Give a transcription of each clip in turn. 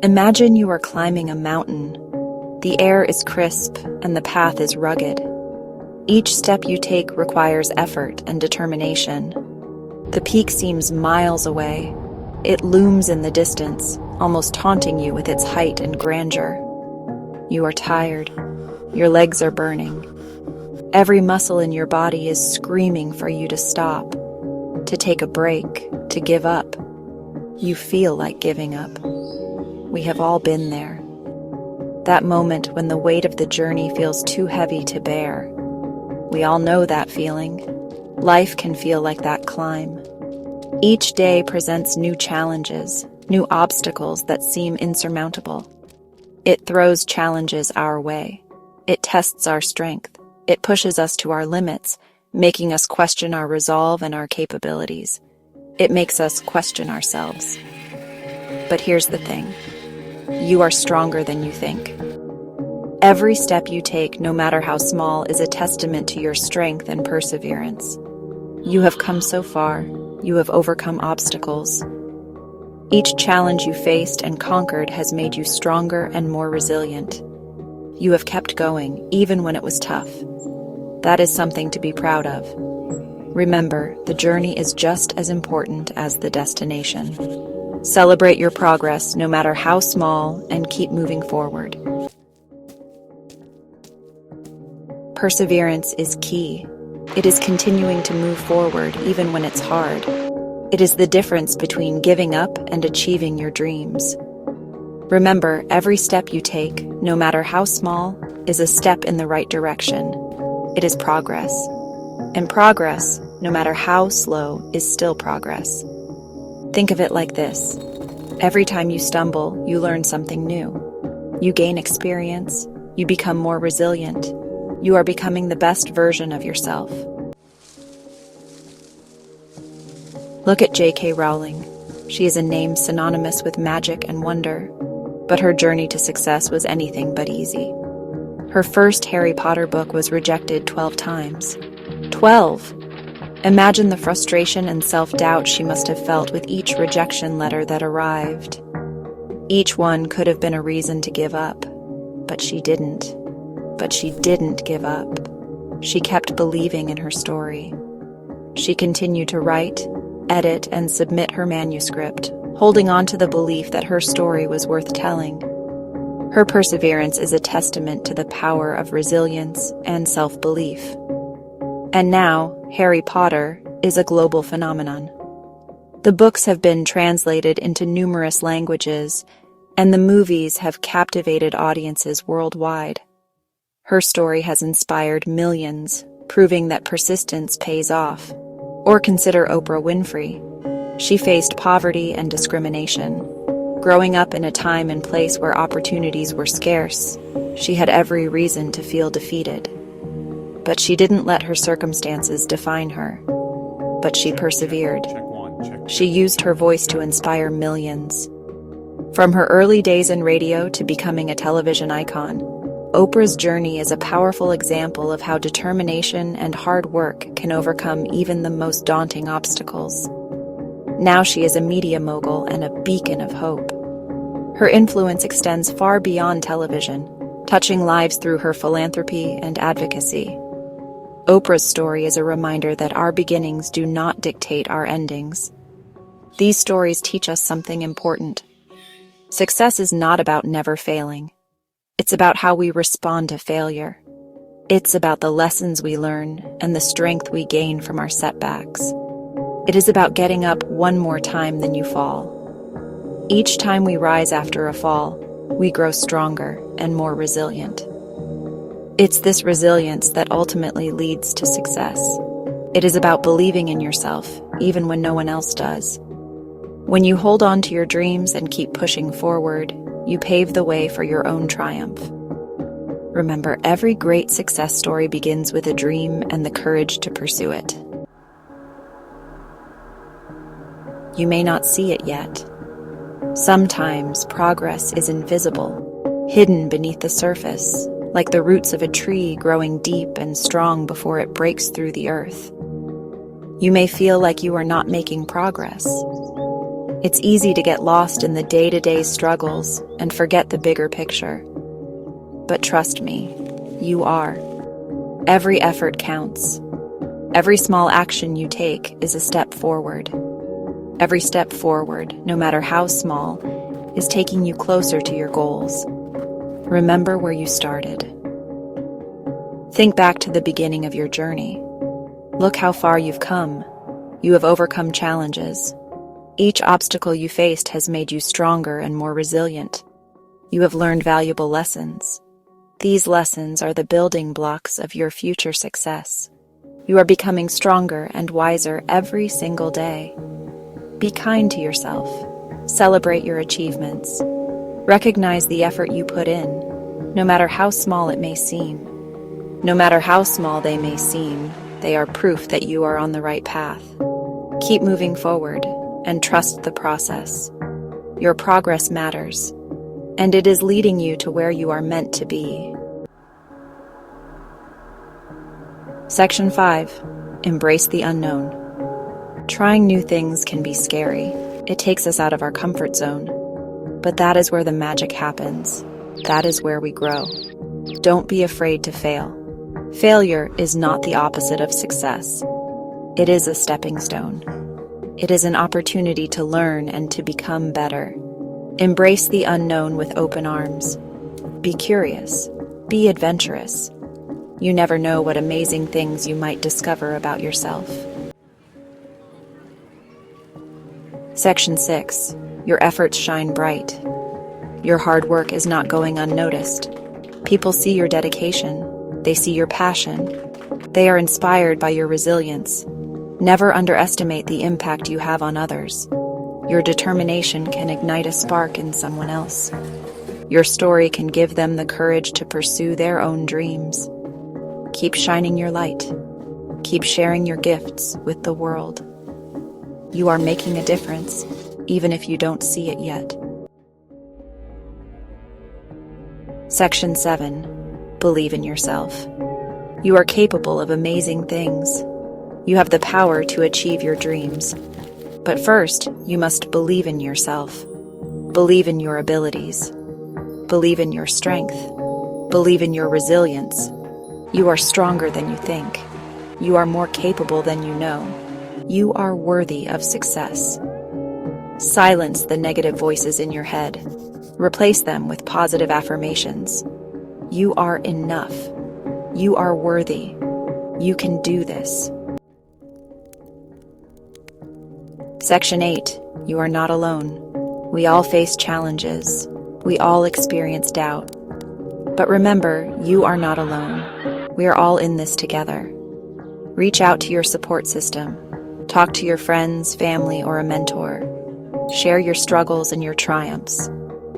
Imagine you are climbing a mountain. The air is crisp and the path is rugged. Each step you take requires effort and determination. The peak seems miles away. It looms in the distance, almost taunting you with its height and grandeur. You are tired. Your legs are burning. Every muscle in your body is screaming for you to stop, to take a break, to give up. You feel like giving up. We have all been there. That moment when the weight of the journey feels too heavy to bear. We all know that feeling. Life can feel like that climb. Each day presents new challenges, new obstacles that seem insurmountable. It throws challenges our way. It tests our strength. It pushes us to our limits, making us question our resolve and our capabilities. It makes us question ourselves. But here's the thing. You are stronger than you think. Every step you take, no matter how small, is a testament to your strength and perseverance. You have come so far. You have overcome obstacles. Each challenge you faced and conquered has made you stronger and more resilient. You have kept going, even when it was tough. That is something to be proud of. Remember, the journey is just as important as the destination. Celebrate your progress, no matter how small, and keep moving forward. Perseverance is key. It is continuing to move forward even when it's hard. It is the difference between giving up and achieving your dreams. Remember, every step you take, no matter how small, is a step in the right direction. It is progress. And progress, no matter how slow, is still progress. Think of it like this. Every time you stumble, you learn something new. You gain experience. You become more resilient. You are becoming the best version of yourself. Look at J.K. Rowling. She is a name synonymous with magic and wonder, but her journey to success was anything but easy. Her first Harry Potter book was rejected 12 times. 12! Imagine the frustration and self-doubt she must have felt with each rejection letter that arrived. Each one could have been a reason to give up, but she didn't. But she didn't give up. She kept believing in her story. She continued to write, edit, and submit her manuscript, holding on to the belief that her story was worth telling. Her perseverance is a testament to the power of resilience and self-belief. And now, Harry Potter is a global phenomenon. The books have been translated into numerous languages, and the movies have captivated audiences worldwide. Her story has inspired millions, proving that persistence pays off. Or consider Oprah Winfrey. She faced poverty and discrimination. Growing up in a time and place where opportunities were scarce, she had every reason to feel defeated. But she didn't let her circumstances define her. But she persevered. She used her voice to inspire millions. From her early days in radio to becoming a television icon, Oprah's journey is a powerful example of how determination and hard work can overcome even the most daunting obstacles. Now she is a media mogul and a beacon of hope. Her influence extends far beyond television, touching lives through her philanthropy and advocacy. Oprah's story is a reminder that our beginnings do not dictate our endings. These stories teach us something important. Success is not about never failing. It's about how we respond to failure. It's about the lessons we learn and the strength we gain from our setbacks. It is about getting up one more time than you fall. Each time we rise after a fall, we grow stronger and more resilient. It's this resilience that ultimately leads to success. It is about believing in yourself, even when no one else does. When you hold on to your dreams and keep pushing forward, you pave the way for your own triumph. Remember, every great success story begins with a dream and the courage to pursue it. You may not see it yet. Sometimes progress is invisible, hidden beneath the surface, like the roots of a tree growing deep and strong before it breaks through the earth. You may feel like you are not making progress. It's easy to get lost in the day-to-day struggles and forget the bigger picture. But trust me, you are. Every effort counts. Every small action you take is a step forward. Every step forward, no matter how small, is taking you closer to your goals. Remember where you started. Think back to the beginning of your journey. Look how far you've come. You have overcome challenges. Each obstacle you faced has made you stronger and more resilient. You have learned valuable lessons. These lessons are the building blocks of your future success. You are becoming stronger and wiser every single day. Be kind to yourself. Celebrate your achievements. Recognize the effort you put in, no matter how small it may seem. No matter how small they may seem, they are proof that you are on the right path. Keep moving forward and trust the process. Your progress matters, and it is leading you to where you are meant to be. Section 5. Embrace the unknown. Trying new things can be scary. It takes us out of our comfort zone. But that is where the magic happens. That is where we grow. Don't be afraid to fail. Failure is not the opposite of success. It is a stepping stone. It is an opportunity to learn and to become better. Embrace the unknown with open arms. Be curious. Be adventurous. You never know what amazing things you might discover about yourself. Section 6. Your efforts shine bright. Your hard work is not going unnoticed. People see your dedication. They see your passion. They are inspired by your resilience. Never underestimate the impact you have on others. Your determination can ignite a spark in someone else. Your story can give them the courage to pursue their own dreams. Keep shining your light. Keep sharing your gifts with the world. You are making a difference, even if you don't see it yet. Section 7. Believe in yourself. You are capable of amazing things. You have the power to achieve your dreams. But first, you must believe in yourself. Believe in your abilities. Believe in your strength. Believe in your resilience. You are stronger than you think. You are more capable than you know. You are worthy of success. Silence the negative voices in your head. Replace them with positive affirmations. You are enough. You are worthy. You can do this. Section 8. You are not alone. We all face challenges. We all experience doubt. But remember, you are not alone. We are all in this together. Reach out to your support system. Talk to your friends, family, or a mentor. Share your struggles and your triumphs.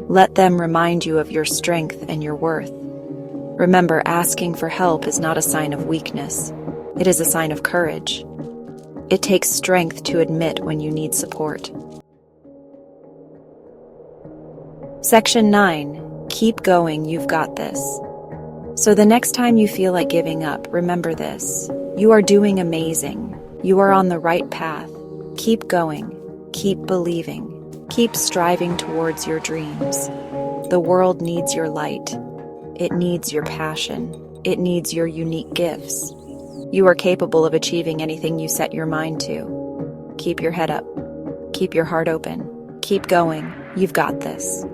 Let them remind you of your strength and your worth. Remember, asking for help is not a sign of weakness. It is a sign of courage. It takes strength to admit when you need support. Section 9. Keep going, you've got this. So the next time you feel like giving up, remember this. You are doing amazing. You are on the right path. Keep going. Keep believing. Keep striving towards your dreams. The world needs your light. It needs your passion. It needs your unique gifts. You are capable of achieving anything you set your mind to. Keep your head up. Keep your heart open. Keep going. You've got this.